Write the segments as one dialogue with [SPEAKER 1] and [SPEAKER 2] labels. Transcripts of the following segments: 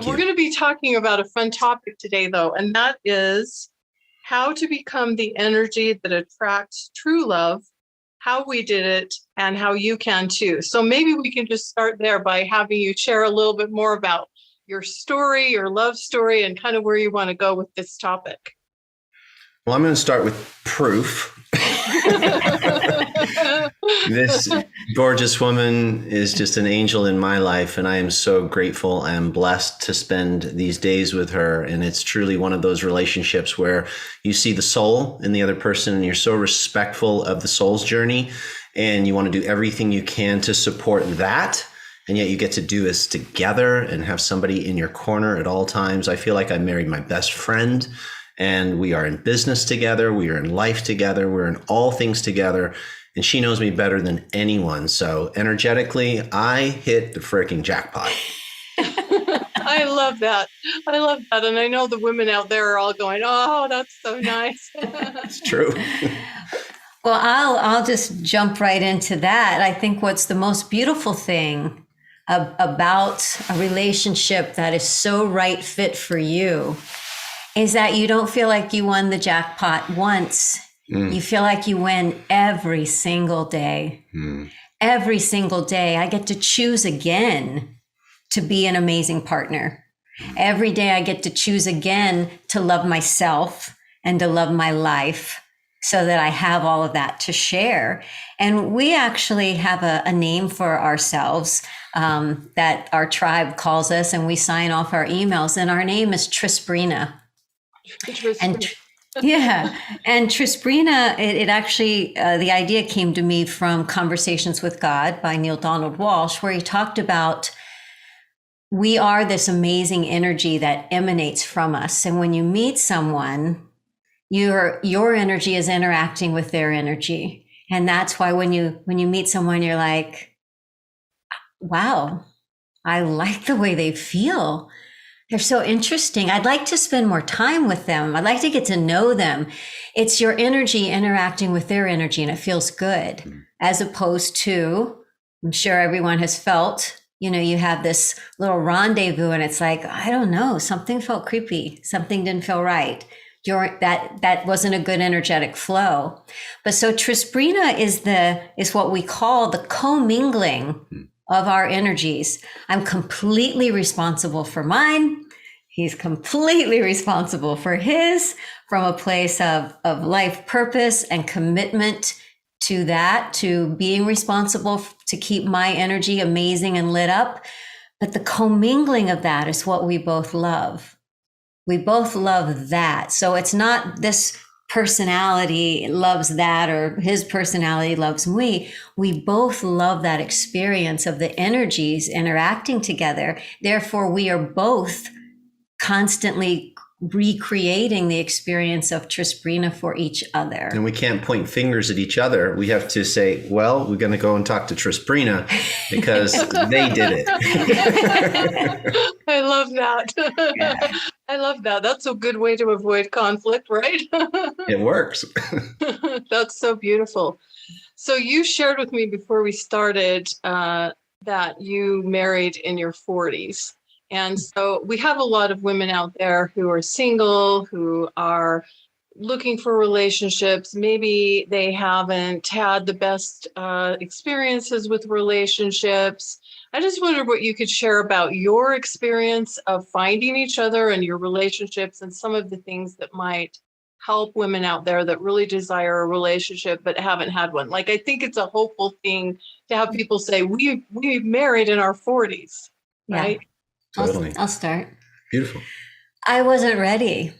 [SPEAKER 1] We're going to be talking about a fun topic today, though, and that is how to become the energy that attracts true love, how we did it, and how you can too. So maybe we can just start there by having you share a little bit more about your story, your love story, and kind of where you want to go with this topic.
[SPEAKER 2] Well, I'm going to start with proof. This gorgeous woman is just an angel in my life, and I am so grateful and blessed to spend these days with her. And it's truly one of those relationships where you see the soul in the other person, and you're so respectful of the soul's journey, and you want to do everything you can to support that. And yet you get to do this together and have somebody in your corner at all times. I feel like I married my best friend. And we are in business together. We are in life together. We're in all things together. And she knows me better than anyone. So energetically, I hit the freaking jackpot.
[SPEAKER 1] I love that. I love that. And I know the women out there are all going, oh, that's so nice.
[SPEAKER 2] It's true.
[SPEAKER 3] Well, I'll just jump right into that. I think what's the most beautiful thing about a relationship that is so right fit for you is that you don't feel like you won the jackpot once. You feel like you win every single day. Every single day, I get to choose again to be an amazing partner. Every day I get to choose again to love myself and to love my life so that I have all of that to share. And we actually have a name for ourselves that our tribe calls us, and we sign off our emails, and our name is Trisbrina. And yeah, and Trisbrina, it actually, the idea came to me from Conversations with God by Neil Donald Walsh, where he talked about we are this amazing energy that emanates from us. And when you meet someone, your energy is interacting with their energy. And that's why when you meet someone, you're like, wow, I like the way they feel. They're so interesting. I'd like to spend more time with them. I'd like to get to know them. It's your energy interacting with their energy, and it feels good, as opposed to, I'm sure everyone has felt, you have this little rendezvous and it's like, I don't know, something felt creepy. Something didn't feel right. That wasn't a good energetic flow. But so Trisbrina is what we call the commingling of our energies. I'm completely responsible for mine. He's completely responsible for his, from a place of life purpose and commitment to that, to being responsible to keep my energy amazing and lit up. But the commingling of that is what we both love. We both love that. So it's not this personality loves that or his personality loves me. We both love that experience of the energies interacting together. Therefore, we are both constantly recreating the experience of Trisbrina for each other.
[SPEAKER 2] And we can't point fingers at each other. We have to say, well, we're going to go and talk to Trisbrina because they did it.
[SPEAKER 1] I love that.
[SPEAKER 3] Yeah.
[SPEAKER 1] I love that. That's a good way to avoid conflict, right?
[SPEAKER 2] It works.
[SPEAKER 1] That's so beautiful. So you shared with me before we started that you married in your 40s. And so we have a lot of women out there who are single, who are looking for relationships. Maybe they haven't had the best experiences with relationships. I just wondered what you could share about your experience of finding each other and your relationships and some of the things that might help women out there that really desire a relationship but haven't had one. Like, I think it's a hopeful thing to have people say, we married in our 40s, right?
[SPEAKER 3] Yeah.
[SPEAKER 2] Totally.
[SPEAKER 3] I'll start.
[SPEAKER 2] Beautiful.
[SPEAKER 3] I wasn't ready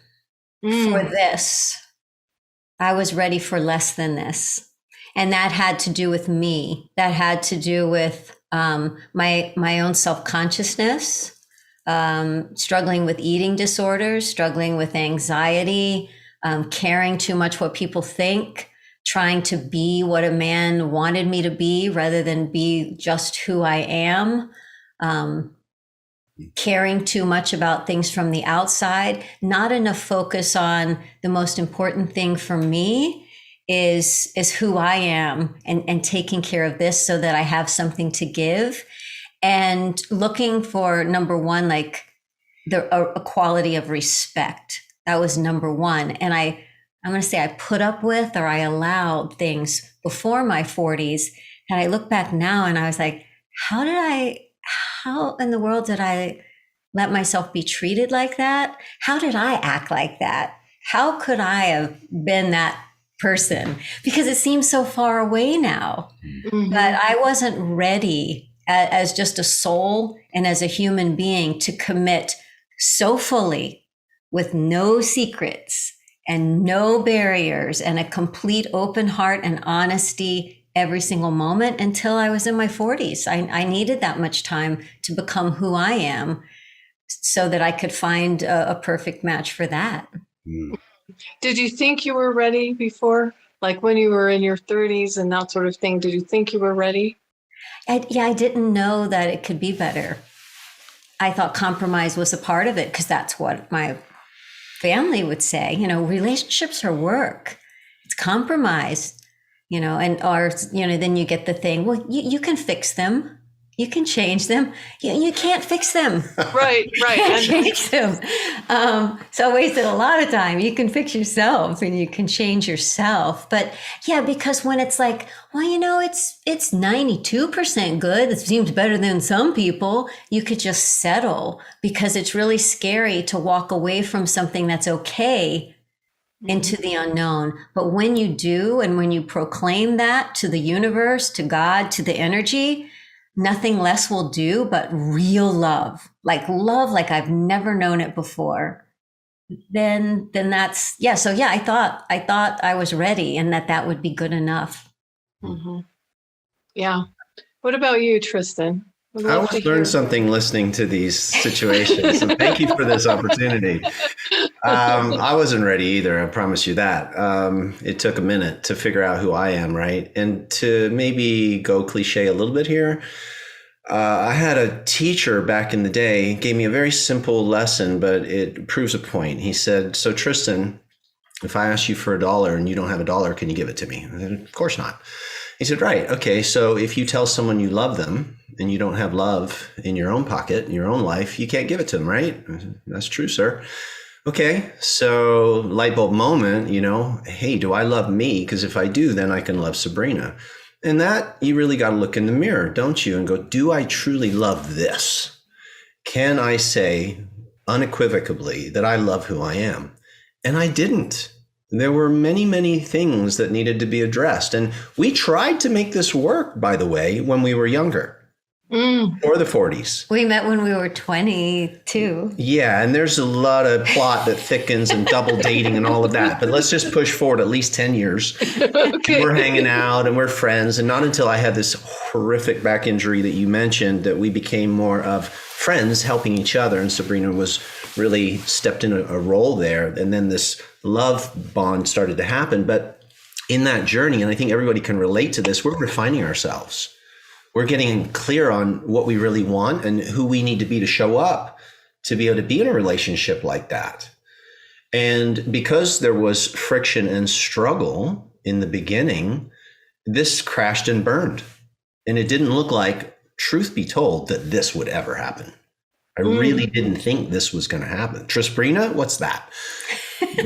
[SPEAKER 3] for this. I was ready for less than this. And that had to do with me. That had to do with my own self-consciousness, struggling with eating disorders, struggling with anxiety, caring too much what people think, trying to be what a man wanted me to be rather than be just who I am. Caring too much about things from the outside, not enough focus on the most important thing for me is who I am and taking care of this so that I have something to give, and looking for, number one, like a quality of respect. That was number one. And I'm going to say I put up with, or I allowed things before my 40s. And I look back now and I was like, how in the world did I let myself be treated like that? How did I act like that? How could I have been that person? Because it seems so far away now.
[SPEAKER 1] Mhm.
[SPEAKER 3] But I wasn't ready as just a soul and as a human being to commit so fully with no secrets and no barriers and a complete open heart and honesty every single moment until I was in my 40s. I needed that much time to become who I am so that I could find a perfect match for that.
[SPEAKER 1] Did you think you were ready before? Like when you were in your 30s and that sort of thing, did you think you were ready?
[SPEAKER 3] I didn't know that it could be better. I thought compromise was a part of it because that's what my family would say. Relationships are work. It's compromise, then you get the thing, well, you can fix them. You can change them. You can't fix them.
[SPEAKER 1] Right.
[SPEAKER 3] You can't change them. So I wasted a lot of time. You can fix yourself and you can change yourself. But yeah, because when it's like, well, it's 92% good. It seems better than some people. You could just settle because it's really scary to walk away from something that's okay into the unknown. But when you do, and when you proclaim that to the universe, to God, to the energy, nothing less will do but real love like I've never known it before. Then that's, yeah. So yeah, I thought I was ready and that would be good enough.
[SPEAKER 1] Mm-hmm. Yeah. What about you, Tristan?
[SPEAKER 2] I always learn something listening to these situations. So thank you for this opportunity. I wasn't ready either. I promise you that. It took a minute to figure out who I am, right? And to maybe go cliche a little bit here. I had a teacher back in the day, gave me a very simple lesson, but it proves a point. He said, so Tristan, if I ask you for $1 and you don't have $1, can you give it to me? I said, of course not. He said, right. Okay. So if you tell someone you love them and you don't have love in your own pocket, in your own life, you can't give it to them, right? I said, that's true, sir. Okay. So light bulb moment, hey, do I love me? Because if I do, then I can love Sabrina. And that you really got to look in the mirror, don't you? And go, do I truly love this? Can I say unequivocally that I love who I am? And I didn't. There were many, many things that needed to be addressed. And we tried to make this work, by the way, when we were younger. Or the 40s.
[SPEAKER 3] We met when we were 22.
[SPEAKER 2] Yeah, and there's a lot of plot that thickens and double dating and all of that. But let's just push forward at least 10 years. Okay. We're hanging out and we're friends. And not until I had this horrific back injury that you mentioned that we became more of friends helping each other. And Sabrina was really stepped in a role there. And then this love bond started to happen. But in that journey, and I think everybody can relate to this, we're refining ourselves. We're getting clear on what we really want and who we need to be to show up to be able to be in a relationship like that. And because there was friction and struggle in the beginning, this crashed and burned. And it didn't look like, truth be told, that this would ever happen. I really didn't think this was going to happen. Trisbrina, what's that?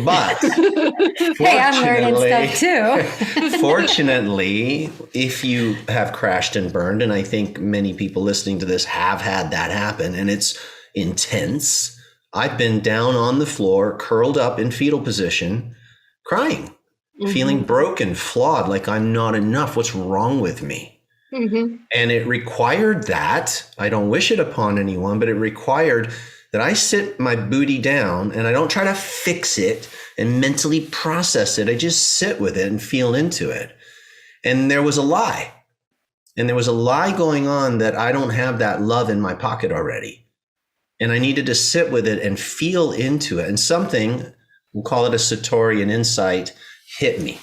[SPEAKER 2] But
[SPEAKER 3] hey, I'm learning stuff too.
[SPEAKER 2] Fortunately, if you have crashed and burned, and I think many people listening to this have had that happen, and it's intense. I've been down on the floor, curled up in fetal position, crying, feeling broken, flawed, like I'm not enough. What's wrong with me? And it required that. I don't wish it upon anyone, but it required that I sit my booty down and I don't try to fix it and mentally process it. I just sit with it and feel into it. And there was a lie. And there was a lie going on that I don't have that love in my pocket already. And I needed to sit with it and feel into it. And something, we'll call it a Satori, an insight, hit me.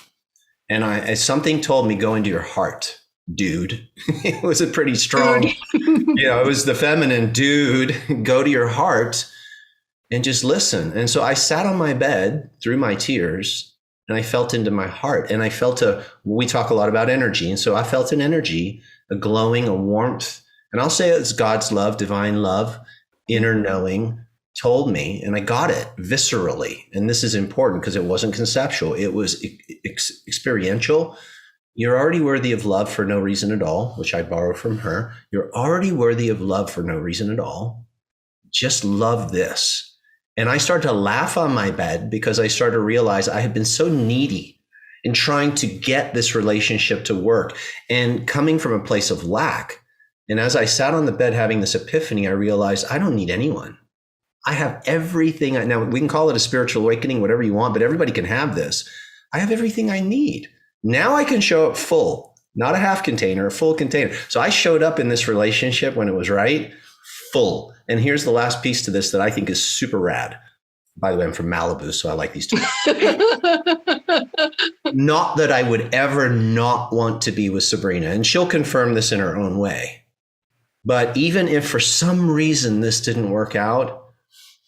[SPEAKER 2] And something told me, go into your heart, dude. It was a pretty strong, it was the feminine, dude, go to your heart and just listen. And so I sat on my bed through my tears and I felt into my heart, and I felt we talk a lot about energy. And so I felt an energy, a glowing, a warmth, and I'll say it's God's love, divine love, inner knowing, told me, and I got it viscerally. And this is important because it wasn't conceptual. It was experiential. You're already worthy of love for no reason at all, which I borrowed from her. You're already worthy of love for no reason at all. Just love this. And I started to laugh on my bed because I started to realize I had been so needy in trying to get this relationship to work and coming from a place of lack. And as I sat on the bed having this epiphany, I realized I don't need anyone. I have everything. Now, we can call it a spiritual awakening, whatever you want, but everybody can have this. I have everything I need. Now I can show up full, not a half container, a full container. So I showed up in this relationship when it was right, full. And here's the last piece to this that I think is super rad. By the way, I'm from Malibu, so I like these two. Not that I would ever not want to be with Sabrina, and she'll confirm this in her own way. But even if for some reason this didn't work out,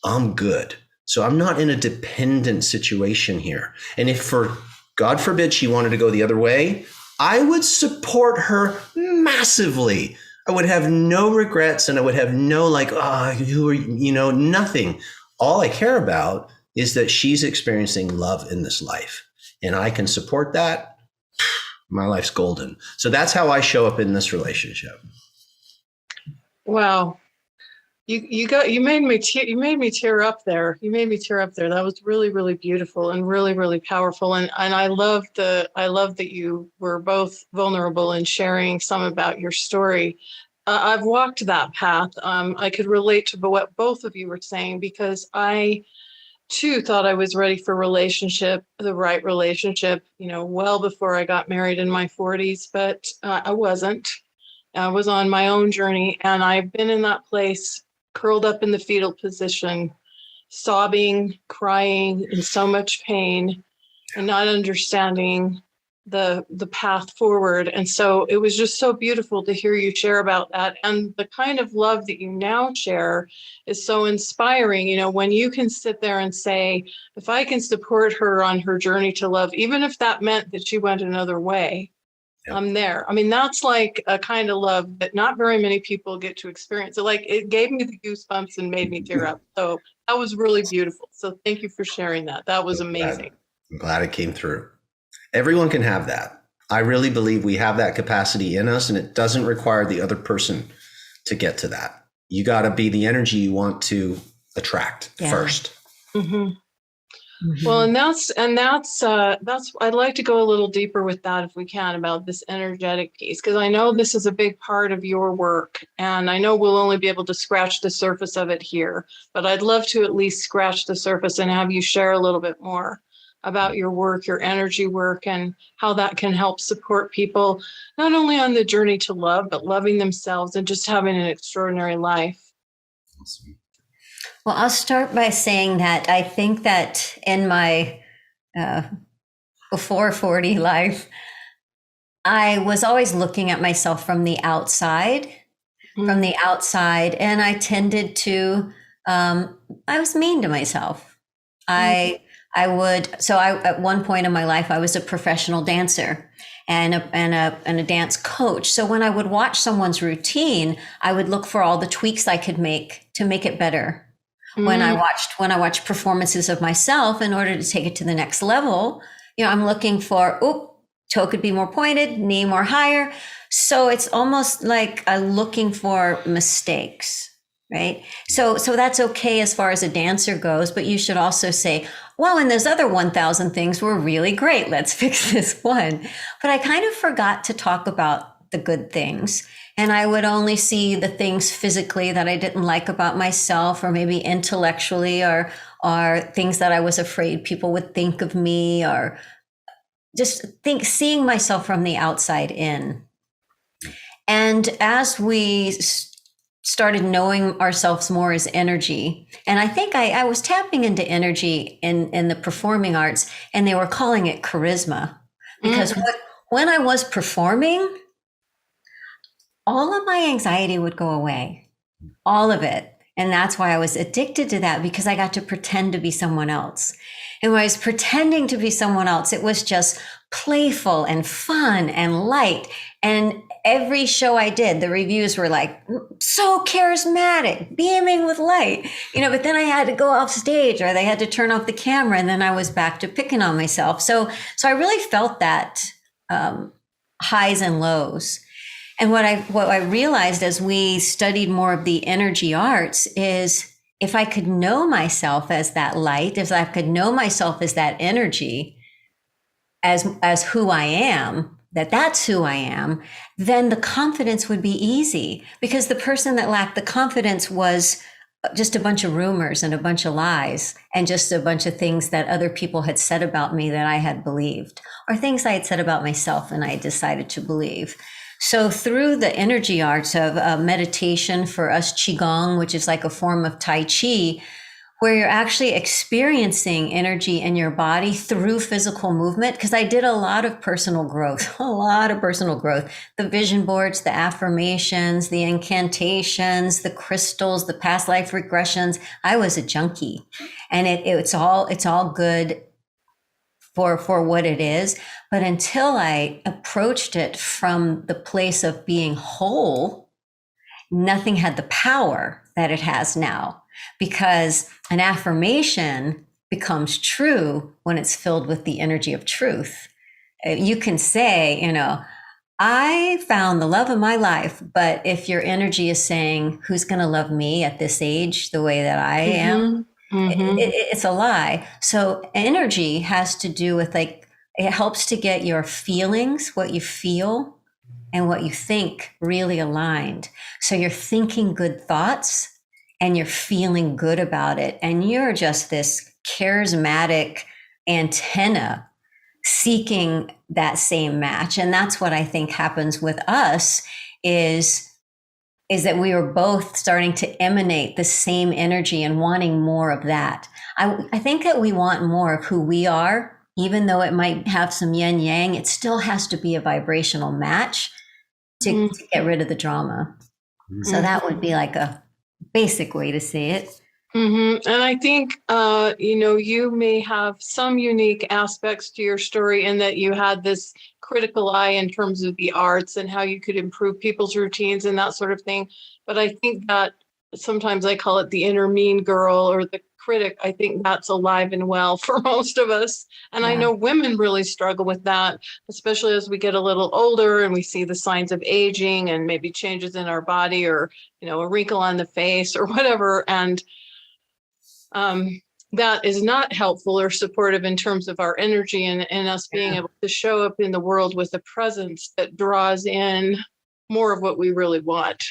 [SPEAKER 2] I'm good. So I'm not in a dependent situation here. And if for God forbid she wanted to go the other way, I would support her massively. I would have no regrets and I would have no who are you, nothing. All I care about is that she's experiencing love in this life and I can support that. My life's golden. So that's how I show up in this relationship.
[SPEAKER 1] Wow. You made me tear up there. That was really, really beautiful and really, really powerful. And I love that you were both vulnerable in sharing some about your story. I've walked that path. I could relate to what both of you were saying because I too thought I was ready for the right relationship, well before I got married in my 40s, but I wasn't. I was on my own journey and I've been in that place curled up in the fetal position, sobbing, crying, in so much pain, and not understanding the path forward. And so it was just so beautiful to hear you share about that. And the kind of love that you now share is so inspiring. When you can sit there and say, if I can support her on her journey to love, even if that meant that she went another way, I'm there. I mean, that's like a kind of love that not very many people get to experience. It gave me the goosebumps and made me tear up. So that was really beautiful. So thank you for sharing that. That was amazing.
[SPEAKER 2] I'm glad it came through. Everyone can have that. I really believe we have that capacity in us and it doesn't require the other person to get to that. You got to be the energy you want to attract first.
[SPEAKER 1] Mm-hmm. Mm-hmm. Well, and that's I'd like to go a little deeper with that if we can about this energetic piece, because I know this is a big part of your work and I know we'll only be able to scratch the surface of it here, but I'd love to at least scratch the surface and have you share a little bit more about your work, your energy work, and how that can help support people, not only on the journey to love, but loving themselves and just having an extraordinary life.
[SPEAKER 2] Awesome.
[SPEAKER 3] Well, I'll start by saying that I think that in my before 40 life, I was always looking at myself from the outside, and I tended to, I was mean to myself. At one point in my life, I was a professional dancer and a dance coach. So when I would watch someone's routine, I would look for all the tweaks I could make to make it better. When I watched performances of myself, in order to take it to the next level, I'm looking for, toe could be more pointed, knee more higher. So it's almost like looking for mistakes, right? So that's okay as far as a dancer goes, but you should also say, well, and those other 1,000 things were really great. Let's fix this one. But I kind of forgot to talk about the good things. And I would only see the things physically that I didn't like about myself, or maybe intellectually, or things that I was afraid people would think of me, or just seeing myself from the outside in. And as we started knowing ourselves more as energy, and I think I was tapping into energy in the performing arts, and they were calling it charisma, because when I was performing, all of my anxiety would go away, all of it. And that's why I was addicted to that, because I got to pretend to be someone else. And when I was pretending to be someone else, it was just playful and fun and light. And every show I did, the reviews were like, so charismatic, beaming with light, but then I had to go off stage, or they had to turn off the camera, and then I was back to picking on myself. So I really felt that highs and lows. And what I realized as we studied more of the energy arts is, if I could know myself as that light, if I could know myself as that energy, as who I am, that's who I am, then the confidence would be easy, because the person that lacked the confidence was just a bunch of rumors and a bunch of lies and just a bunch of things that other people had said about me that I had believed, or things I had said about myself and I decided to believe. So through the energy arts of meditation, for us Qigong, which is like a form of Tai Chi, where you're actually experiencing energy in your body through physical movement. Because I did a lot of personal growth, the vision boards, the affirmations, the incantations, the crystals, the past life regressions. I was a junkie, and it's all good for what it is. But until I approached it from the place of being whole, nothing had the power that it has now, because an affirmation becomes true when it's filled with the energy of truth. You can say, I found the love of my life, but if your energy is saying, who's going to love me at this age the way that I am, it's a lie. So energy has to do with, it helps to get your feelings, what you feel and what you think, really aligned. So you're thinking good thoughts and you're feeling good about it. And you're just this charismatic antenna seeking that same match. And that's what I think happens with us is that we are both starting to emanate the same energy and wanting more of that. I think that we want more of who we are, even though it might have some yin yang. It still has to be a vibrational match to get rid of the drama. So that would be like a basic way to say it.
[SPEAKER 1] And I think, you may have some unique aspects to your story in that you had this critical eye in terms of the arts and how you could improve people's routines and that sort of thing. But I think that sometimes I call it the inner mean girl or the critic. I think that's alive and well for most of us. And I know women really struggle with that, especially as we get a little older and we see the signs of aging and maybe changes in our body, or, a wrinkle on the face or whatever. And that is not helpful or supportive in terms of our energy and us being able to show up in the world with a presence that draws in more of what we really want.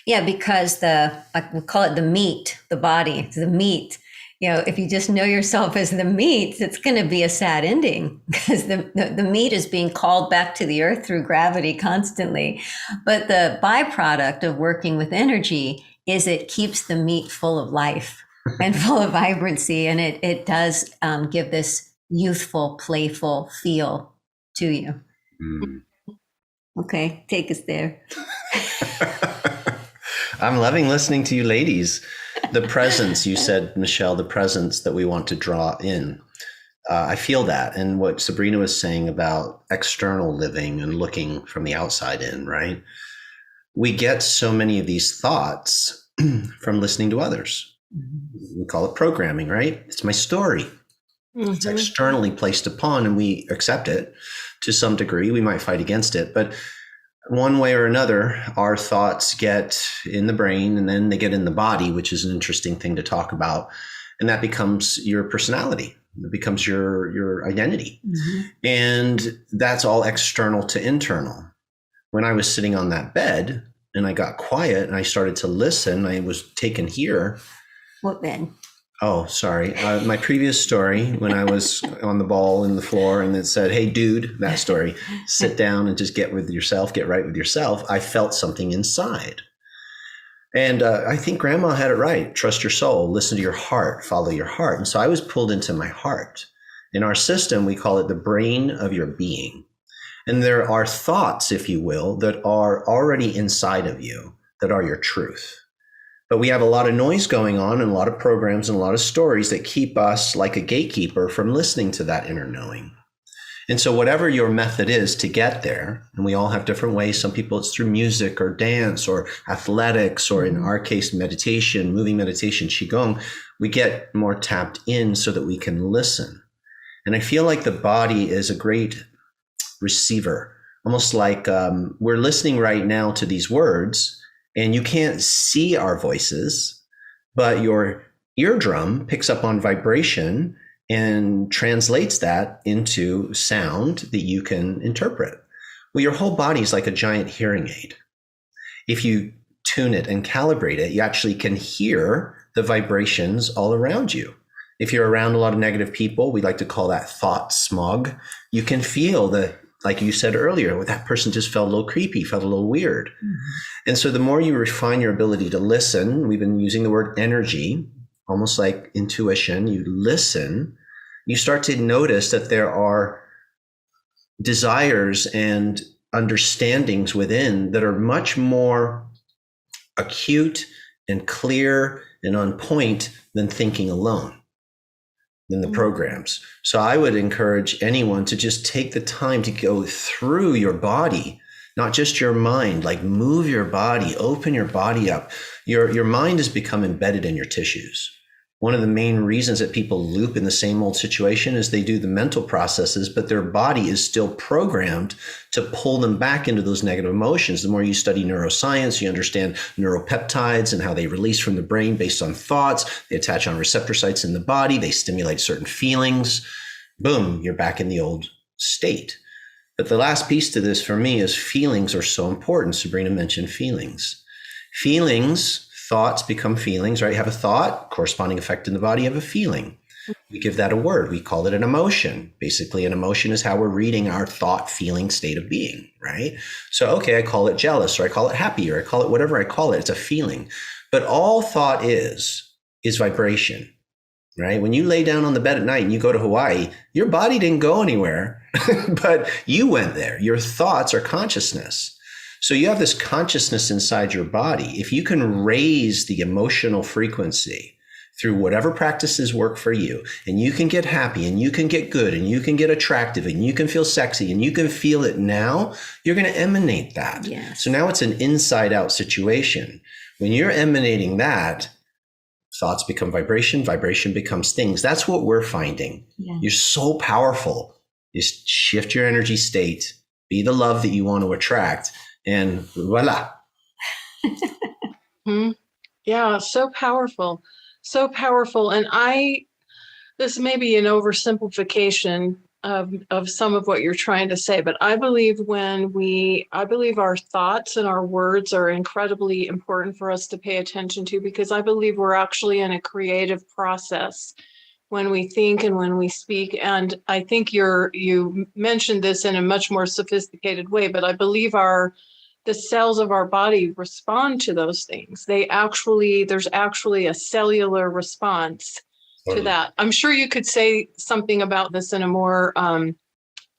[SPEAKER 3] Yeah, because we call it the meat, the body, the meat. If you just know yourself as the meat, it's going to be a sad ending, because the meat is being called back to the earth through gravity constantly. But the byproduct of working with energy is it keeps the meat full of life and full of vibrancy. And it does give this youthful, playful feel to you. Okay, take us there.
[SPEAKER 2] I'm loving listening to you ladies. The presence, you said, Michelle, the presence that we want to draw in. I feel that. And what Sabrina was saying about external living and looking from the outside in, right? We get so many of these thoughts from listening to others. We call it programming, right? It's my story. It's externally placed upon, and we accept it to some degree. We might fight against it, but one way or another, our thoughts get in the brain and then they get in the body, which is an interesting thing to talk about. And that becomes your personality. It becomes your identity. And that's all external to internal. When I was sitting on that bed and I got quiet and I started to listen, I was taken here.
[SPEAKER 3] What bed?
[SPEAKER 2] Oh, sorry. My previous story, when I was on the ball in the floor and it said, hey, dude, that story, sit down and just get with yourself, get right with yourself. I felt something inside. And I think Grandma had it right. Trust your soul, listen to your heart, follow your heart. And so I was pulled into my heart. In our system, we call it the brain of your being. And there are thoughts, if you will, that are already inside of you that are your truth. But we have a lot of noise going on and a lot of programs and a lot of stories that keep us like a gatekeeper from listening to that inner knowing. And so whatever your method is to get there, and we all have different ways. Some people it's through music or dance or athletics, or in our case, meditation, moving meditation, Qigong, we get more tapped in so that we can listen. And I feel like the body is a great receiver, almost like we're listening right now to these words, and you can't see our voices, but your eardrum picks up on vibration and translates that into sound that you can interpret. Well, your whole body is like a giant hearing aid. If you tune it and calibrate it, you actually can hear the vibrations all around you. If you're around a lot of negative people, we like to call that thought smog. You can feel the, like you said earlier, well, that person just felt a little creepy, felt a little weird. Mm-hmm. And so the more you refine your ability to listen, we've been using the word energy, almost like intuition, you listen, you start to notice that there are desires and understandings within that are much more acute and clear and on point than thinking alone, than the programs. So I would encourage anyone to just take the time to go through your body, not just your mind, like move your body, open your body up. Your mind has become embedded in your tissues. One of the main reasons that people loop in the same old situation is they do the mental processes, but their body is still programmed to pull them back into those negative emotions. The more you study neuroscience, you understand neuropeptides and how they release from the brain based on thoughts. They attach on receptor sites in the body. They stimulate certain feelings. Boom, you're back in the old state. But the last piece to this for me is feelings are so important. Sabrina mentioned feelings. Feelings, thoughts become feelings, right? You have a thought, corresponding effect in the body, you have a feeling. We give that a word. We call it an emotion. Basically, an emotion is how we're reading our thought, feeling, state of being, right? So, okay, I call it jealous, or I call it happy, or I call it whatever I call it. It's a feeling. But all thought is vibration, right? When you lay down on the bed at night and you go to Hawaii, your body didn't go anywhere, but you went there. Your thoughts are consciousness. So you have this consciousness inside your body. If you can raise the emotional frequency through whatever practices work for you, and you can get happy, and you can get good, and you can get attractive, and you can feel sexy, and you can feel it now, you're going to emanate that. Yes. So now it's an inside out situation. When you're emanating that, thoughts become vibration, vibration becomes things. That's what we're finding. Yeah. You're so powerful. Just shift your energy state, be the love that you want to attract, and voila.
[SPEAKER 1] Yeah, so powerful. So powerful. And this may be an oversimplification of some of what you're trying to say, but I believe our thoughts and our words are incredibly important for us to pay attention to, because I believe we're actually in a creative process when we think and when we speak. And I think you mentioned this in a much more sophisticated way, but I believe the cells of our body respond to those things. There's actually a cellular response to that. I'm sure you could say something about this in a more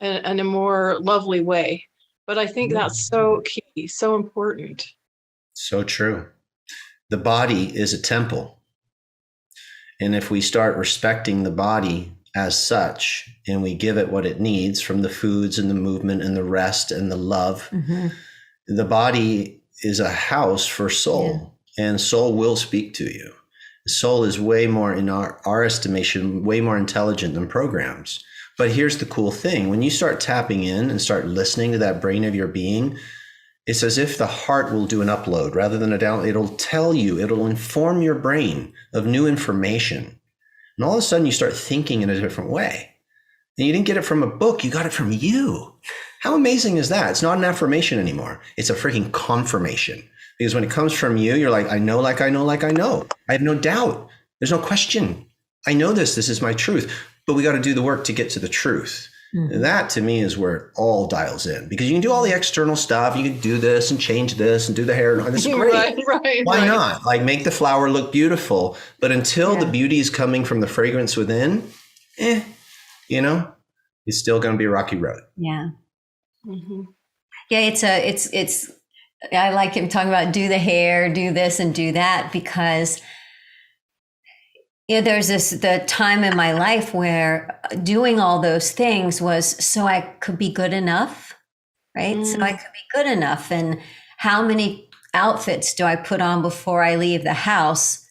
[SPEAKER 1] lovely way, but I think that's so key, so important.
[SPEAKER 2] So true. The body is a temple. And if we start respecting the body as such, and we give it what it needs from the foods and the movement and the rest and the love, the body is a house for soul, and soul will speak to you. Soul is way more, in our estimation, way more intelligent than programs. But here's the cool thing. When you start tapping in and start listening to that brain of your being, it's as if the heart will do an upload rather than a download. It'll inform your brain of new information. And all of a sudden you start thinking in a different way. And you didn't get it from a book, you got it from you. How amazing is that? It's not an affirmation anymore. It's a freaking confirmation. Because when it comes from you, you're like, I know, like I know, like I know. I have no doubt. There's no question. I know this is my truth, but we got to do the work to get to the truth. And that to me is where it all dials in, because you can do all the external stuff. You can do this and change this and do the hair. This is great. Why not? Like, make the flower look beautiful. But until the beauty is coming from the fragrance within, it's still going to be a rocky road.
[SPEAKER 3] Yeah. Yeah. It's I like him talking about do the hair, do this and do that, because there's the time in my life where doing all those things was so I could be good enough, right? So I could be good enough. And how many outfits do I put on before I leave the house?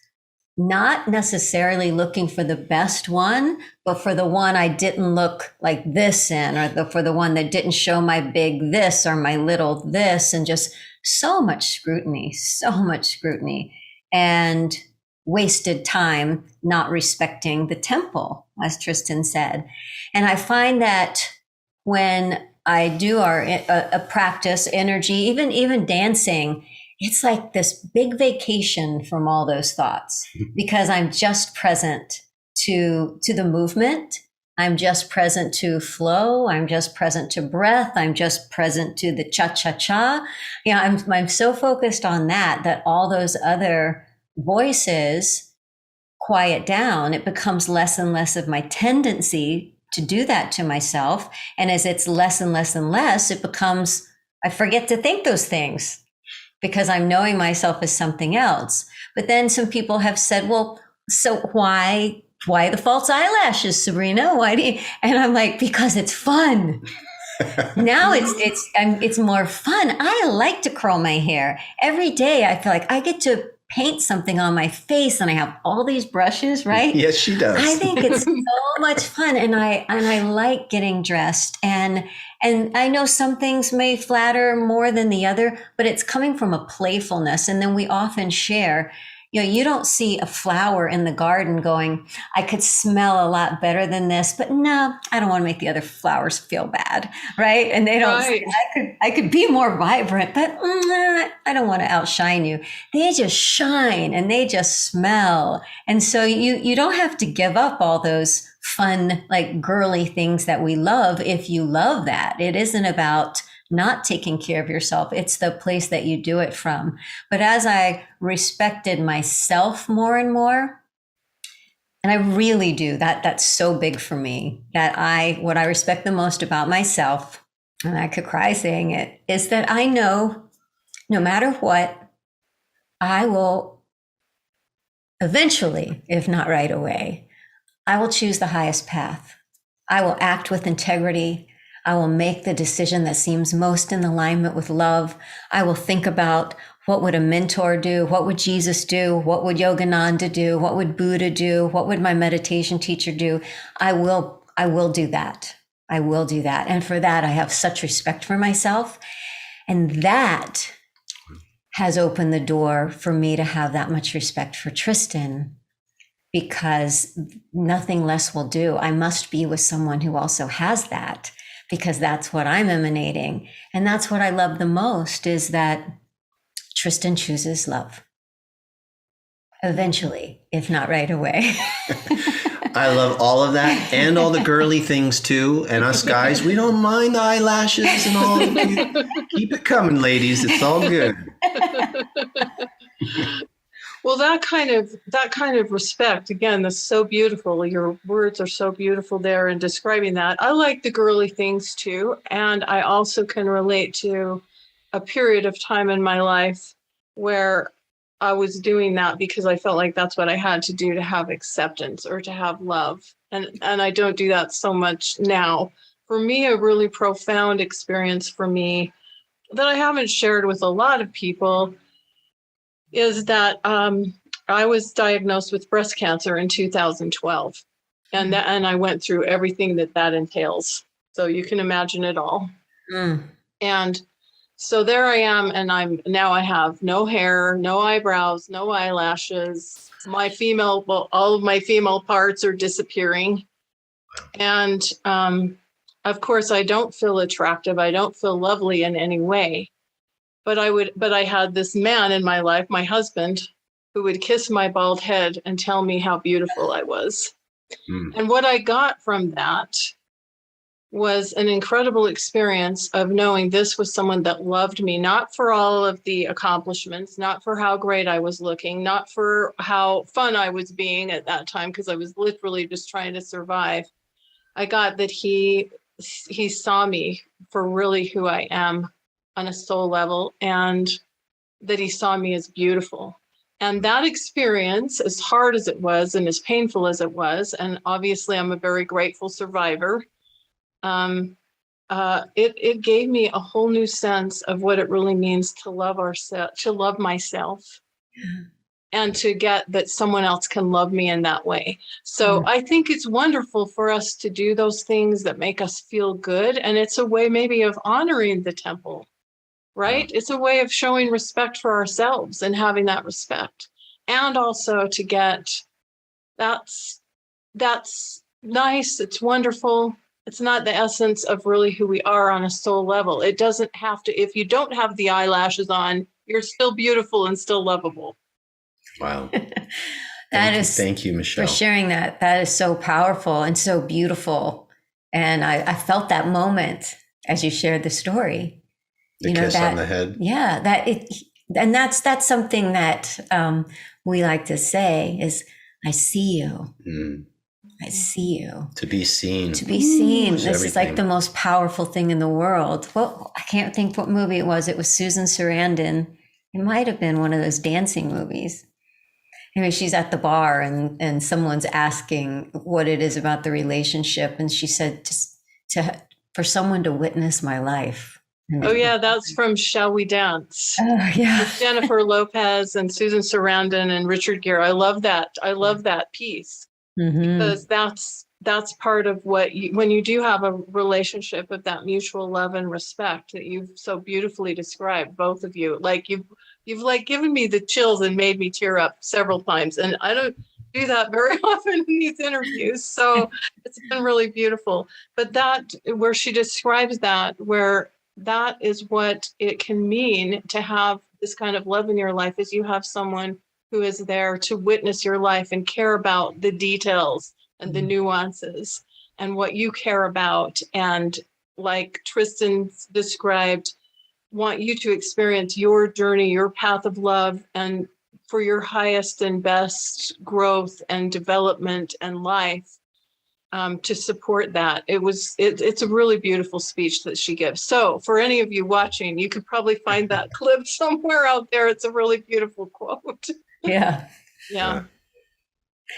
[SPEAKER 3] Not necessarily looking for the best one, but for the one I didn't look like this in, or for the one that didn't show my big this or my little this, and just so much scrutiny, and wasted time not respecting the temple, as Tristan said. And I find that when I do a practice, energy, even dancing, it's like this big vacation from all those thoughts, because I'm just present to the movement. I'm just present to flow. I'm just present to breath. I'm just present to the cha-cha-cha. I'm so focused on that all those other voices quiet down. It becomes less and less of my tendency to do that to myself. And as it's less and less and less, it becomes, I forget to think those things because I'm knowing myself as something else. But then some people have said, well, so why the false eyelashes, Sabrina? Why do you? And I'm like, because it's fun. Now it's more fun. I like to curl my hair every day. I feel like I get to paint something on my face, and I have all these brushes, right?
[SPEAKER 2] Yes, she does.
[SPEAKER 3] I think it's so much fun, and I like getting dressed, and I know some things may flatter more than the other, but it's coming from a playfulness. And then we often share. You don't see a flower in the garden going, I could smell a lot better than this, but no, I don't want to make the other flowers feel bad, right? And they don't say, I could be more vibrant, but I don't want to outshine you. They just shine and they just smell. And so you don't have to give up all those fun, like girly things that we love if you love that. It isn't about not taking care of yourself. It's the place that you do it from. But as I respected myself more and more, and I really do, that's so big for me, that what I respect the most about myself, and I could cry saying it, is that I know no matter what, I will eventually, if not right away, I will choose the highest path. I will act with integrity. I will make the decision that seems most in alignment with love. I will think about what would a mentor do? What would Jesus do? What would Yogananda do? What would Buddha do? What would my meditation teacher do? I will do that. I will do that. And for that, I have such respect for myself. And that has opened the door for me to have that much respect for Tristan, because nothing less will do. I must be with someone who also has that, because that's what I'm emanating. And that's what I love the most, is that Tristan chooses love. Eventually, if not right away.
[SPEAKER 2] I love all of that and all the girly things too. And us guys, we don't mind the eyelashes and all. Keep it coming, ladies. It's all good.
[SPEAKER 1] Well, that kind of respect, again, that's so beautiful. Your words are so beautiful there in describing that. I like the girly things too. And I also can relate to a period of time in my life where I was doing that because I felt like that's what I had to do to have acceptance or to have love. And I don't do that so much now. For me, a really profound experience for me that I haven't shared with a lot of people is that I was diagnosed with breast cancer in 2012. And I went through everything that entails. So you can imagine it all. And so there I am, and I have no hair, no eyebrows, no eyelashes. All of my female parts are disappearing. And of course, I don't feel attractive. I don't feel lovely in any way. But I had this man in my life, my husband, who would kiss my bald head and tell me how beautiful I was. And what I got from that was an incredible experience of knowing this was someone that loved me, not for all of the accomplishments, not for how great I was looking, not for how fun I was being at that time, because I was literally just trying to survive. I got that he saw me for really who I am. on a soul level, and that he saw me as beautiful. And that experience, as hard as it was and as painful as it was, and obviously I'm a very grateful survivor, it gave me a whole new sense of what it really means to love ourselves, to love myself, and to get that someone else can love me in that way. So I think it's wonderful for us to do those things that make us feel good. And it's a way maybe of honoring the temple, right? It's a way of showing respect for ourselves and having that respect. And also to get, that's nice, it's wonderful. It's not the essence of really who we are on a soul level. It doesn't have to, if you don't have the eyelashes on, you're still beautiful and still lovable.
[SPEAKER 2] Wow.
[SPEAKER 3] Thank you, Michelle, for sharing that. That is so powerful and so beautiful. And I felt that moment as you shared the story.
[SPEAKER 2] The kiss on the head.
[SPEAKER 3] Yeah, that's something that we like to say is, I see you. I see you.
[SPEAKER 2] To be seen.
[SPEAKER 3] To be seen. This
[SPEAKER 2] everything.
[SPEAKER 3] Is like the most powerful thing in the world. Well, I can't think what movie it was. It was Susan Sarandon. It might have been one of those dancing movies. Anyway, she's at the bar and someone's asking what it is about the relationship. And she said, for someone to witness my life.
[SPEAKER 1] Oh, yeah, that's from Shall We Dance?
[SPEAKER 3] Oh, yeah.
[SPEAKER 1] With Jennifer Lopez and Susan Sarandon and Richard Gere. I love that. I love that piece, because that's part of what when you do have a relationship of that mutual love and respect that you've so beautifully described, both of you. Like you've like given me the chills and made me tear up several times. And I don't do that very often in these interviews. So it's been really beautiful. But that, where she describes that, where that is what it can mean to have this kind of love in your life, is you have someone who is there to witness your life and care about the details and the nuances and what you care about. And like Tristan described, want you to experience your journey, your path of love, and for your highest and best growth and development and life, to support that. It's a really beautiful speech that she gives. So for any of you watching, you could probably find that clip somewhere out there. It's a really beautiful quote.
[SPEAKER 3] Yeah.
[SPEAKER 1] Yeah.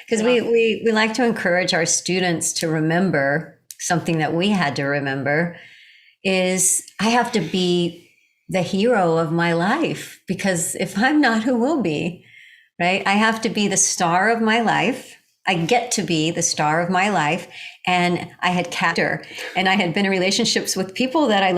[SPEAKER 3] Because we like to encourage our students to remember something that we had to remember is, I have to be the hero of my life, because if I'm not, who will be, right? I have to be the star of my life. I get to be the star of my life. And I had captor, and I had been in relationships with people that I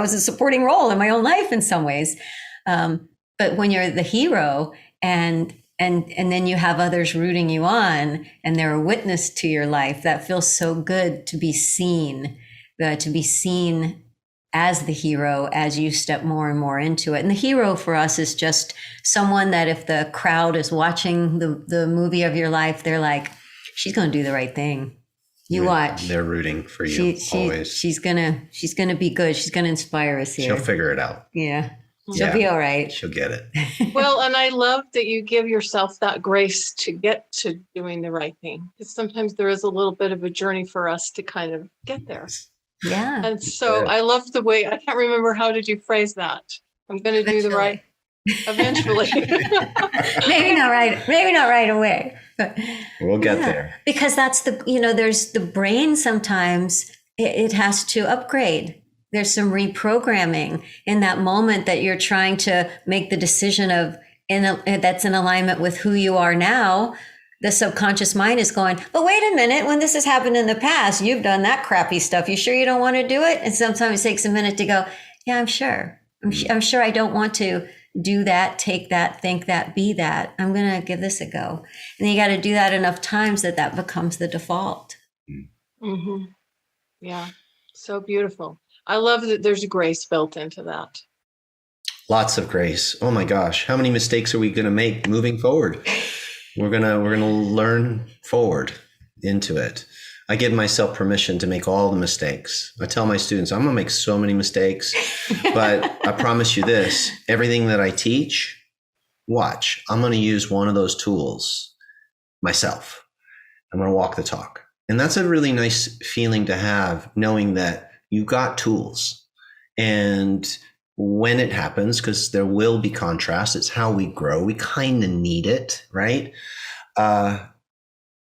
[SPEAKER 3] was a supporting role in my own life in some ways. But when you're the hero and then you have others rooting you on and they're a witness to your life, that feels so good to be seen as the hero as you step more and more into it. And the hero for us is just someone that if the crowd is watching the movie of your life, they're like, she's going to do the right thing. You watch.
[SPEAKER 2] They're rooting for you always.
[SPEAKER 3] She's gonna be good. She's gonna inspire us here.
[SPEAKER 2] She'll figure it out.
[SPEAKER 3] Yeah. She'll be all right.
[SPEAKER 2] She'll get it.
[SPEAKER 1] Well, and I love that you give yourself that grace to get to doing the right thing. Because sometimes there is a little bit of a journey for us to kind of get there.
[SPEAKER 3] Yeah.
[SPEAKER 1] And so I love the way, I can't remember, how did you phrase that? I'm going to do the right, eventually.
[SPEAKER 3] Maybe not right away. But
[SPEAKER 2] we'll get there.
[SPEAKER 3] Because that's there's the brain sometimes, it has to upgrade. There's some reprogramming in that moment that you're trying to make the decision that's in alignment with who you are now. The subconscious mind is going, but wait a minute, when this has happened in the past, you've done that crappy stuff. You sure you don't want to do it? And sometimes it takes a minute to go, yeah, I'm sure. I'm sure I don't want to do that, take that, think that, be that. I'm going to give this a go. And you got to do that enough times that becomes the default.
[SPEAKER 1] Mm-hmm. Yeah. So beautiful. I love that there's grace built into that.
[SPEAKER 2] Lots of grace. Oh my gosh. How many mistakes are we going to make moving forward? We're going to learn forward into it. I give myself permission to make all the mistakes. I tell my students, I'm going to make so many mistakes, but I promise you this, everything that I teach, watch, I'm going to use one of those tools myself. I'm going to walk the talk. And that's a really nice feeling to have, knowing that you got tools And when it happens, because there will be contrast, it's how we grow. We kind of need it, right? I'm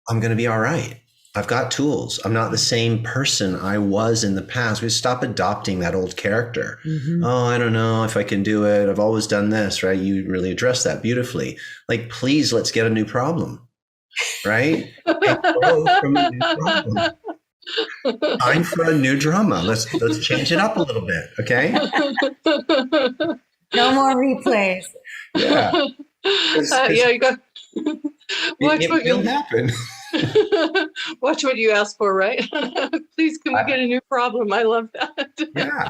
[SPEAKER 2] going to be all right. I've got tools. I'm not the same person I was in the past. We stop adopting that old character.
[SPEAKER 3] Mm-hmm.
[SPEAKER 2] Oh, I don't know if I can do it. I've always done this, right? You really addressed that beautifully. Like, please, let's get a new problem, right? And grow from a new problem. Time for a new drama. Let's change it up a little bit, okay?
[SPEAKER 3] No more replays.
[SPEAKER 2] Yeah.
[SPEAKER 1] Yeah, you got watch
[SPEAKER 2] It
[SPEAKER 1] what
[SPEAKER 2] will
[SPEAKER 1] you
[SPEAKER 2] happen.
[SPEAKER 1] watch what you ask for, right? Please, can we get a new problem? I love that.
[SPEAKER 2] Yeah,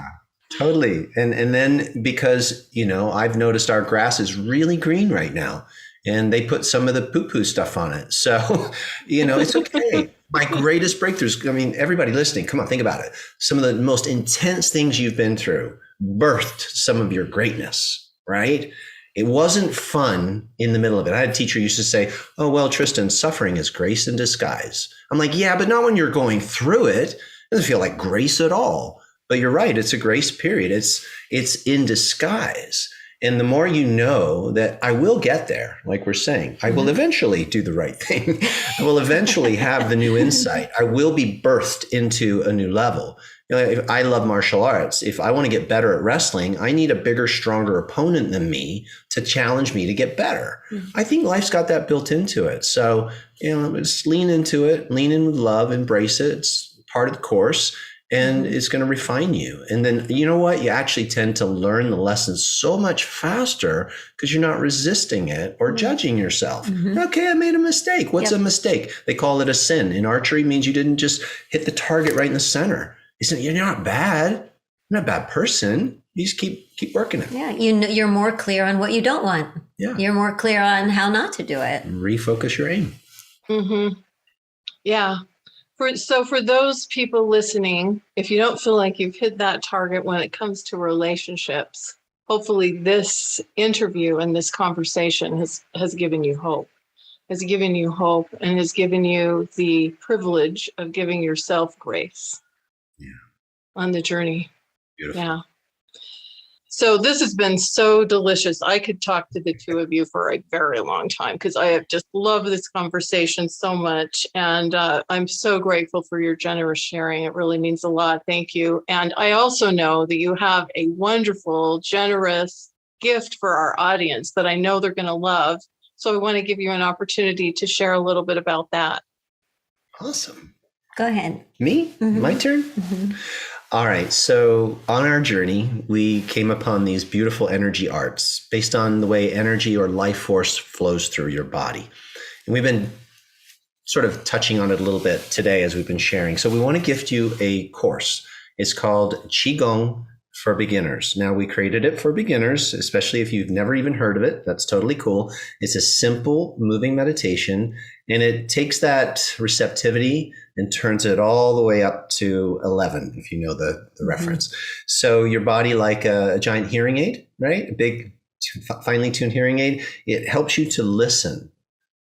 [SPEAKER 2] totally. And then because, I've noticed our grass is really green right now, and they put some of the poo-poo stuff on it. So, it's okay. My greatest breakthroughs, I mean, everybody listening, come on, think about it. Some of the most intense things you've been through birthed some of your greatness, right? It wasn't fun in the middle of it. I had a teacher who used to say, oh, well, Tristan, suffering is grace in disguise. I'm like, yeah, but not when you're going through it. It doesn't feel like grace at all. But you're right. It's a grace period. It's in disguise. And the more you know that I will get there, like we're saying, I will eventually do the right thing. I will eventually have the new insight. I will be birthed into a new level. If I love martial arts. If I want to get better at wrestling, I need a bigger, stronger opponent than me to challenge me to get better. I think life's got that built into it. So, just lean into it, lean in with love, embrace it. It's part of the course, and it's going to refine you. And then, you know what? You actually tend to learn the lessons so much faster because you're not resisting it or judging yourself. Okay, I made a mistake. What's a mistake? They call it a sin. In archery, it means you didn't just hit the target right in the center. You're not bad. You're not a bad person. You just keep working it.
[SPEAKER 3] Yeah, you're more clear on what you don't want.
[SPEAKER 2] Yeah.
[SPEAKER 3] You're more clear on how not to do it.
[SPEAKER 2] Refocus your aim.
[SPEAKER 1] Mm-hmm. Yeah. For those people listening, if you don't feel like you've hit that target when it comes to relationships, hopefully this interview and this conversation has given you hope. Has given you hope and has given you the privilege of giving yourself grace. On the journey.
[SPEAKER 2] Beautiful.
[SPEAKER 1] Yeah. So this has been so delicious. I could talk to the two of you for a very long time because I have just loved this conversation so much. And I'm so grateful for your generous sharing. It really means a lot. Thank you. And I also know that you have a wonderful, generous gift for our audience that I know they're going to love. So I want to give you an opportunity to share a little bit about that.
[SPEAKER 2] Awesome.
[SPEAKER 3] Go ahead.
[SPEAKER 2] Me? My turn? All right. So on our journey, we came upon these beautiful energy arts based on the way energy or life force flows through your body. And we've been sort of touching on it a little bit today as we've been sharing. So we want to gift you a course. It's called Qigong for Beginners. Now, we created it for beginners, especially if you've never even heard of it. That's totally cool. It's a simple moving meditation, and it takes that receptivity and turns it all the way up to 11, if you know the reference. So your body, like a giant hearing aid, right? A big, finely tuned hearing aid. It helps you to listen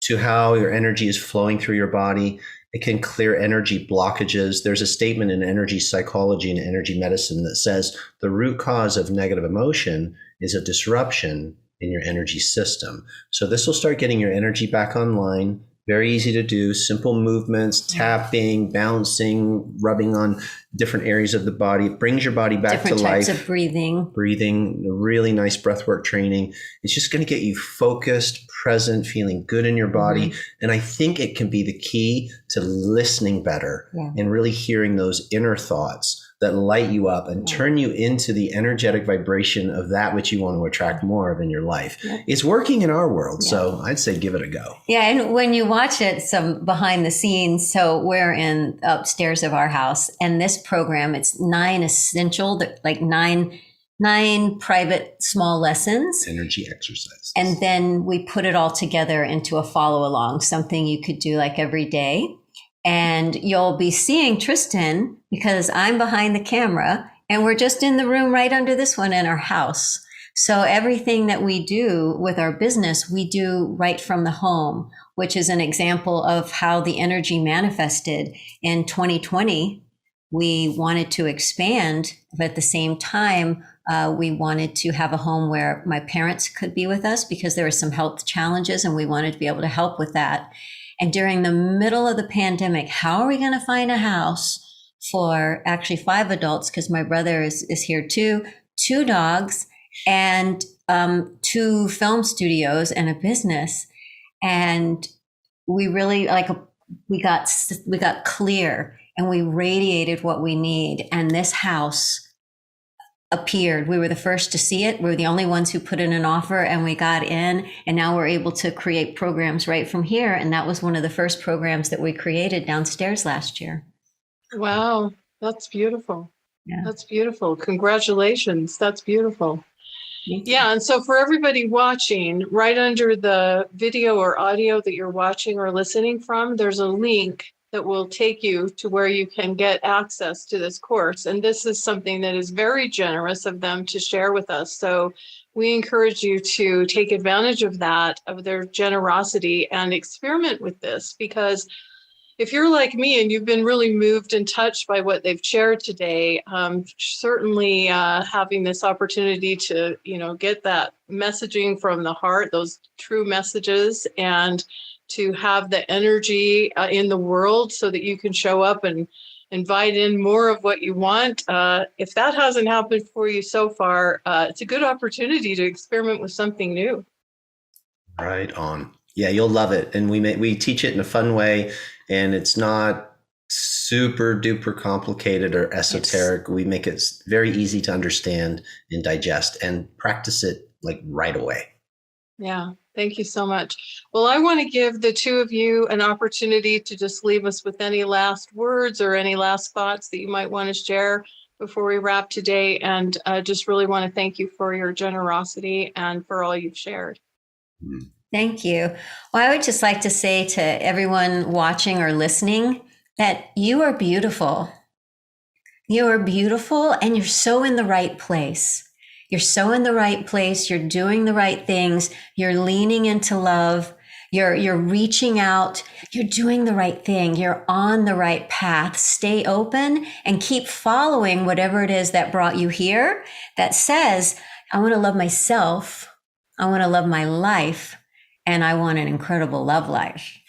[SPEAKER 2] to how your energy is flowing through your body. It can clear energy blockages. There's a statement in energy psychology and energy medicine that says the root cause of negative emotion is a disruption in your energy system. So this will start getting your energy back online. Very easy to do, simple movements, tapping, bouncing, rubbing on different areas of the body. It brings your body back to life.
[SPEAKER 3] Different types of breathing.
[SPEAKER 2] Breathing, really nice breathwork training. It's just going to get you focused, present, feeling good in your body. And I think it can be the key to listening better and really hearing those inner thoughts that light you up and turn you into the energetic vibration of that which you want to attract more of in your life. It's working in our world. So I'd say give it a go. Yeah.
[SPEAKER 3] And when you watch it, some behind the scenes, so we're in upstairs of our house, and this program, it's 9 essential, like nine private small lessons.
[SPEAKER 2] Energy exercises.
[SPEAKER 3] And then we put it all together into a follow along, something you could do like every day. And you'll be seeing Tristan because I'm behind the camera and we're just in the room right under this one in our house. So everything that we do with our business, we do right from the home, which is an example of how the energy manifested in 2020 we wanted to expand, but at the same time, we wanted to have a home where my parents could be with us because there were some health challenges and we wanted to be able to help with that. And during the middle of the pandemic, how are we going to find a house for actually 5 adults? Because my brother is here too, 2 dogs and 2 film studios and a business. And we really we got clear and we radiated what we need. And this house appeared. We were the first to see it. We were the only ones who put in an offer and we got in, and now we're able to create programs right from here. And that was one of the first programs that we created downstairs last year.
[SPEAKER 1] Wow. That's beautiful.
[SPEAKER 3] Yeah.
[SPEAKER 1] That's beautiful. Congratulations. That's beautiful. Yeah. And so for everybody watching, right under the video or audio that you're watching or listening from, there's a link that will take you to where you can get access to this course. And this is something that is very generous of them to share with us. So we encourage you to take advantage of that, of their generosity, and experiment with this. Because if you're like me and you've been really moved and touched by what they've shared today, certainly having this opportunity to, get that messaging from the heart, those true messages, and to have the energy in the world so that you can show up and invite in more of what you want. If that hasn't happened for you so far, it's a good opportunity to experiment with something new.
[SPEAKER 2] Right on. Yeah, you'll love it. And we teach it in a fun way, and it's not super duper complicated or esoteric. We make it very easy to understand and digest and practice it like right away.
[SPEAKER 1] Yeah. Thank you so much. Well, I want to give the 2 of you an opportunity to just leave us with any last words or any last thoughts that you might want to share before we wrap today. And just really want to thank you for your generosity and for all you've shared.
[SPEAKER 3] Thank you. Well, I would just like to say to everyone watching or listening that you are beautiful. You are beautiful and you're so in the right place. You're so in the right place. You're doing the right things. You're leaning into love. You're reaching out. You're doing the right thing. You're on the right path. Stay open and keep following whatever it is that brought you here that says, I want to love myself. I want to love my life. And I want an incredible love life.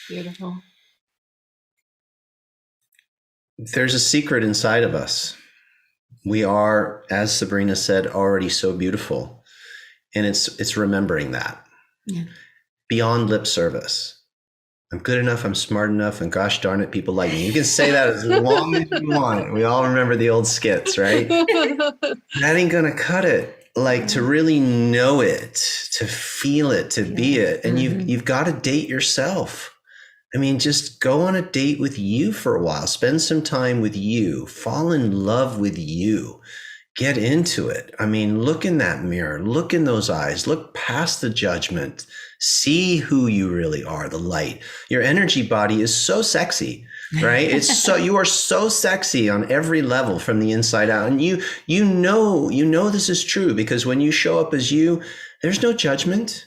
[SPEAKER 1] Beautiful.
[SPEAKER 2] There's a secret inside of us. We are, as Sabrina said, already so beautiful. And it's remembering that. Yeah. Beyond lip service. I'm good enough, I'm smart enough, and gosh darn it, people like me. You can say that as long as you want. We all remember the old skits, right? That ain't gonna cut it. Like, to really know it, to feel it, to be it. And you've got to date yourself. I mean, just go on a date with you for a while. Spend some time with you. Fall in love with you. Get into it. I mean, look in that mirror. Look in those eyes. Look past the judgment. See who you really are, the light. Your energy body is so sexy, right? You are so sexy on every level from the inside out. And you know this is true, because when you show up as you, there's no judgment.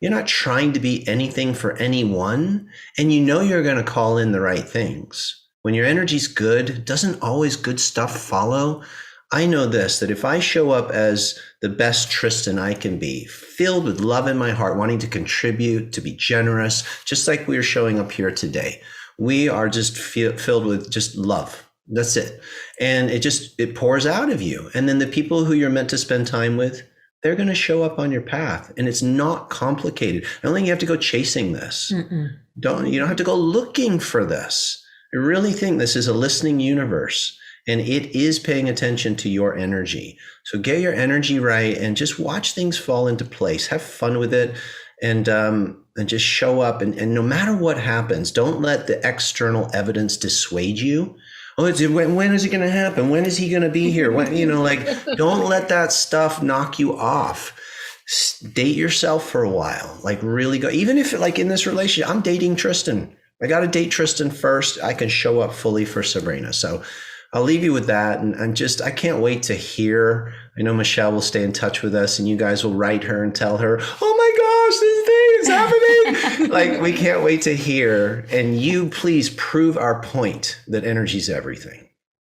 [SPEAKER 2] You're not trying to be anything for anyone, and you're going to call in the right things. When your energy's good, doesn't always good stuff follow? I know this, that if I show up as the best Tristan I can be, filled with love in my heart, wanting to contribute, to be generous, just like we are showing up here today, we are just filled with just love. That's it. And it pours out of you. And then the people who you're meant to spend time with, they're going to show up on your path, and it's not complicated. I don't think you have to go chasing this. You don't have to go looking for this. I really think this is a listening universe, and it is paying attention to your energy. So get your energy right and just watch things fall into place. Have fun with it, and just show up. And no matter what happens, don't let the external evidence dissuade you. Oh, when is it going to happen? When is he going to be here? When, don't let that stuff knock you off. Date yourself for a while. Like, really go. Even if, like, in this relationship, I'm dating Tristan. I got to date Tristan first. I can show up fully for Sabrina. So I'll leave you with that. And I can't wait to hear. I know Michelle will stay in touch with us, and you guys will write her and tell her, oh my gosh, this thing, It's happening. Like, we can't wait to hear. And you please prove our point that energy's everything.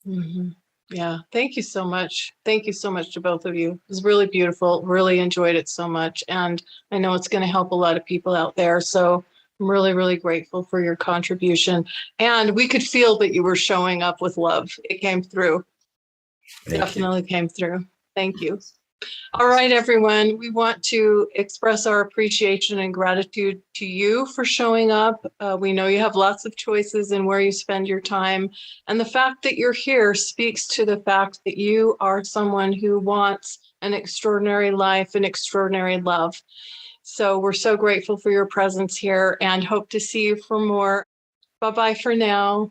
[SPEAKER 1] Mhm. Yeah. Thank you so much. Thank you so much to both of you. It was really beautiful. Really enjoyed it so much. And I know it's going to help a lot of people out there. So I'm really, really grateful for your contribution. And we could feel that you were showing up with love. It came through. Definitely came through. Thank you. All right, everyone. We want to express our appreciation and gratitude to you for showing up. We know you have lots of choices in where you spend your time. And the fact that you're here speaks to the fact that you are someone who wants an extraordinary life and extraordinary love. So we're so grateful for your presence here and hope to see you for more. Bye-bye for now.